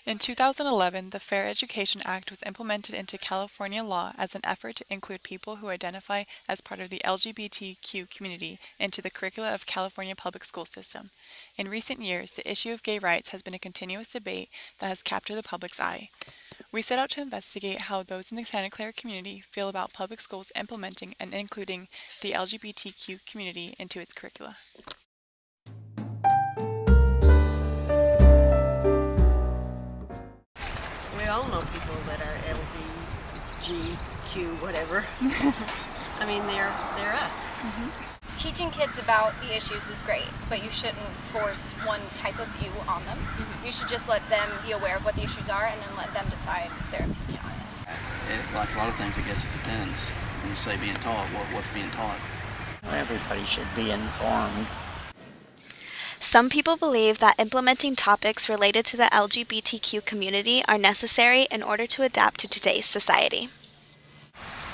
In 2011, the Fair Education Act was implemented into California law as an effort to include people who identify as part of the LGBTQ community into the curricula of California public school system. In recent years, the issue of gay rights has been a continuous debate that has captured the public's eye. We set out to investigate how those in the Santa Clara community feel about public schools implementing and including the LGBTQ community into its curricula. We all know people that are LGBTQ, whatever. I mean, they're us. Teaching kids about the issues is great, but you shouldn't force one type of view on them. You should just let them be aware of what the issues are and then let them decide their opinion on it. Like a lot of things, I guess it depends. When you say being taught, what's being taught? Everybody should be informed. Some people believe that implementing topics related to the LGBTQ community are necessary in order to adapt to today's society.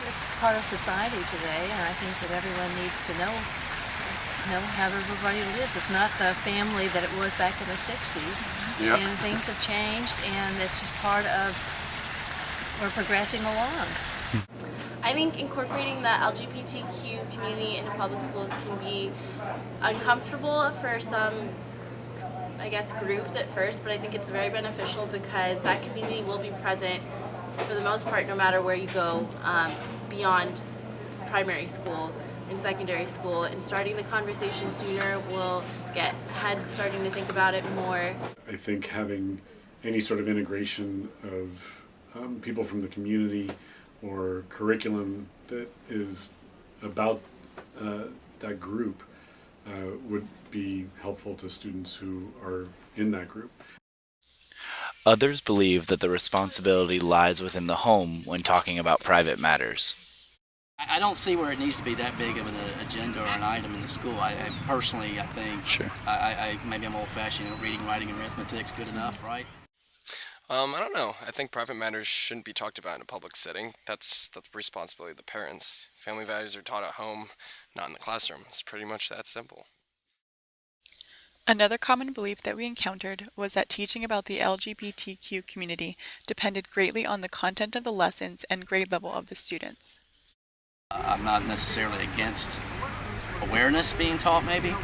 It's part of society today, and I think that everyone needs to know how everybody lives. It's not the family that it was back in the 60s. Yep. And things have changed, and it's just part of, we're progressing along. I think incorporating the LGBTQ community into public schools can be uncomfortable for some, I guess, groups at first, but I think it's very beneficial because that community will be present for the most part no matter where you go beyond primary school and secondary school, and starting the conversation sooner will get heads starting to think about it more. I think having any sort of integration of people from the community or curriculum that is about that group would be helpful to students who are in that group. Others believe that the responsibility lies within the home when talking about private matters. I don't see where it needs to be that big of an agenda or an item in the school. I personally, I think, Sure. Maybe I'm old-fashioned. Reading, writing, and arithmetic's good enough, right? I don't know. I think private matters shouldn't be talked about in a public setting. That's the responsibility of the parents. Family values are taught at home, not in the classroom. It's pretty much that simple. Another common belief that we encountered was that teaching about the LGBTQ community depended greatly on the content of the lessons and grade level of the students. I'm not necessarily against awareness being taught, maybe,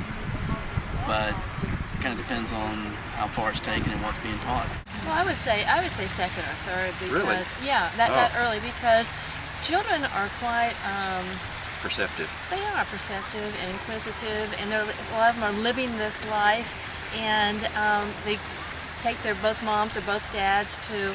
but it kind of depends on how far it's taken and what's being taught. Well, I would say second or third because Really? that early, because children are quite Perceptive. they are perceptive and inquisitive, and a lot of them are living this life, and they take their both moms or both dads to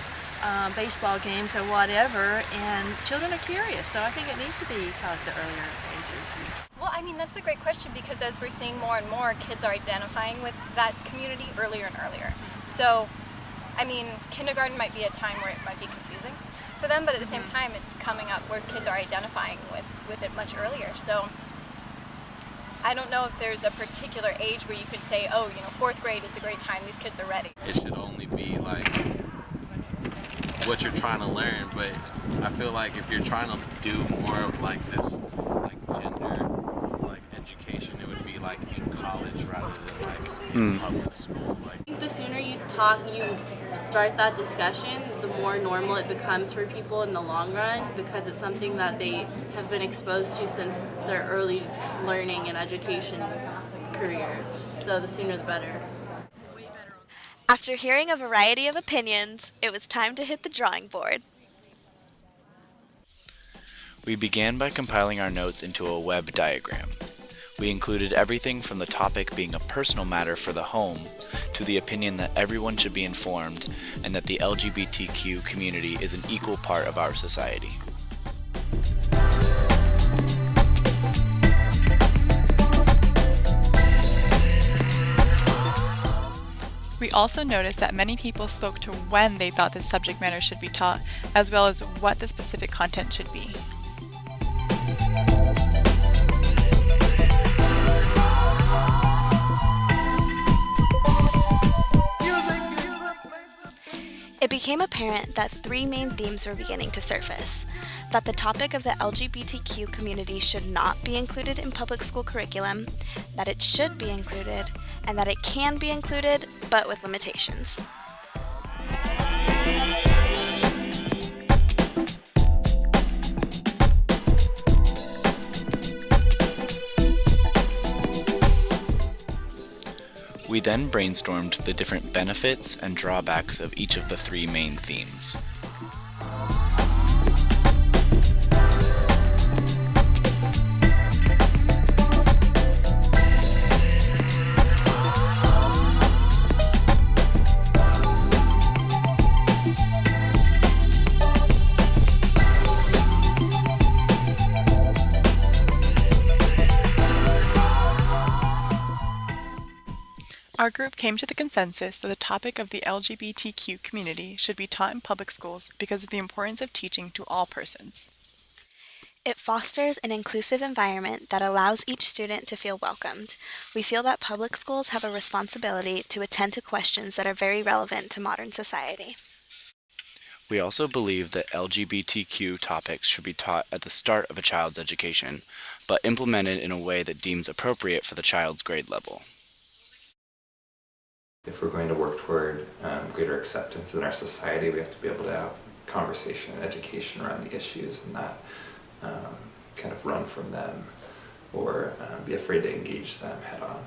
baseball games or whatever, and children are curious, so I think it needs to be taught at the earlier ages. Well, I mean, that's a great question because as we're seeing more and more, kids are identifying with that community earlier and earlier. So, I mean, kindergarten might be a time where it might be confusing for them, but at the same time, it's coming up where kids are identifying with it much earlier. So, I don't know if there's a particular age where you could say, oh, you know, 4th grade is a great time, these kids are ready. It should only be like what you're trying to learn, but I feel like if you're trying to do more of like this like gender like education, it would be like in college rather than like in public school. I think the sooner you start that discussion, the more normal it becomes for people in the long run, because it's something that they have been exposed to since their early learning and education career. So the sooner the better. After hearing a variety of opinions, it was time to hit the drawing board. We began by compiling our notes into a web diagram. We included everything from the topic being a personal matter for the home to the opinion that everyone should be informed and that the LGBTQ community is an equal part of our society. We also noticed that many people spoke to when they thought this subject matter should be taught, as well as what the specific content should be. It became apparent that 3 main themes were beginning to surface: that the topic of the LGBTQ community should not be included in public school curriculum, that it should be included, and that it can be included, but with limitations. We then brainstormed the different benefits and drawbacks of each of the 3 main themes. Our group came to the consensus that the topic of the LGBTQ community should be taught in public schools because of the importance of teaching to all persons. It fosters an inclusive environment that allows each student to feel welcomed. We feel that public schools have a responsibility to attend to questions that are very relevant to modern society. We also believe that LGBTQ topics should be taught at the start of a child's education, but implemented in a way that deems appropriate for the child's grade level. If we're going to work toward greater acceptance in our society, we have to be able to have conversation and education around the issues and not kind of run from them or be afraid to engage them head on.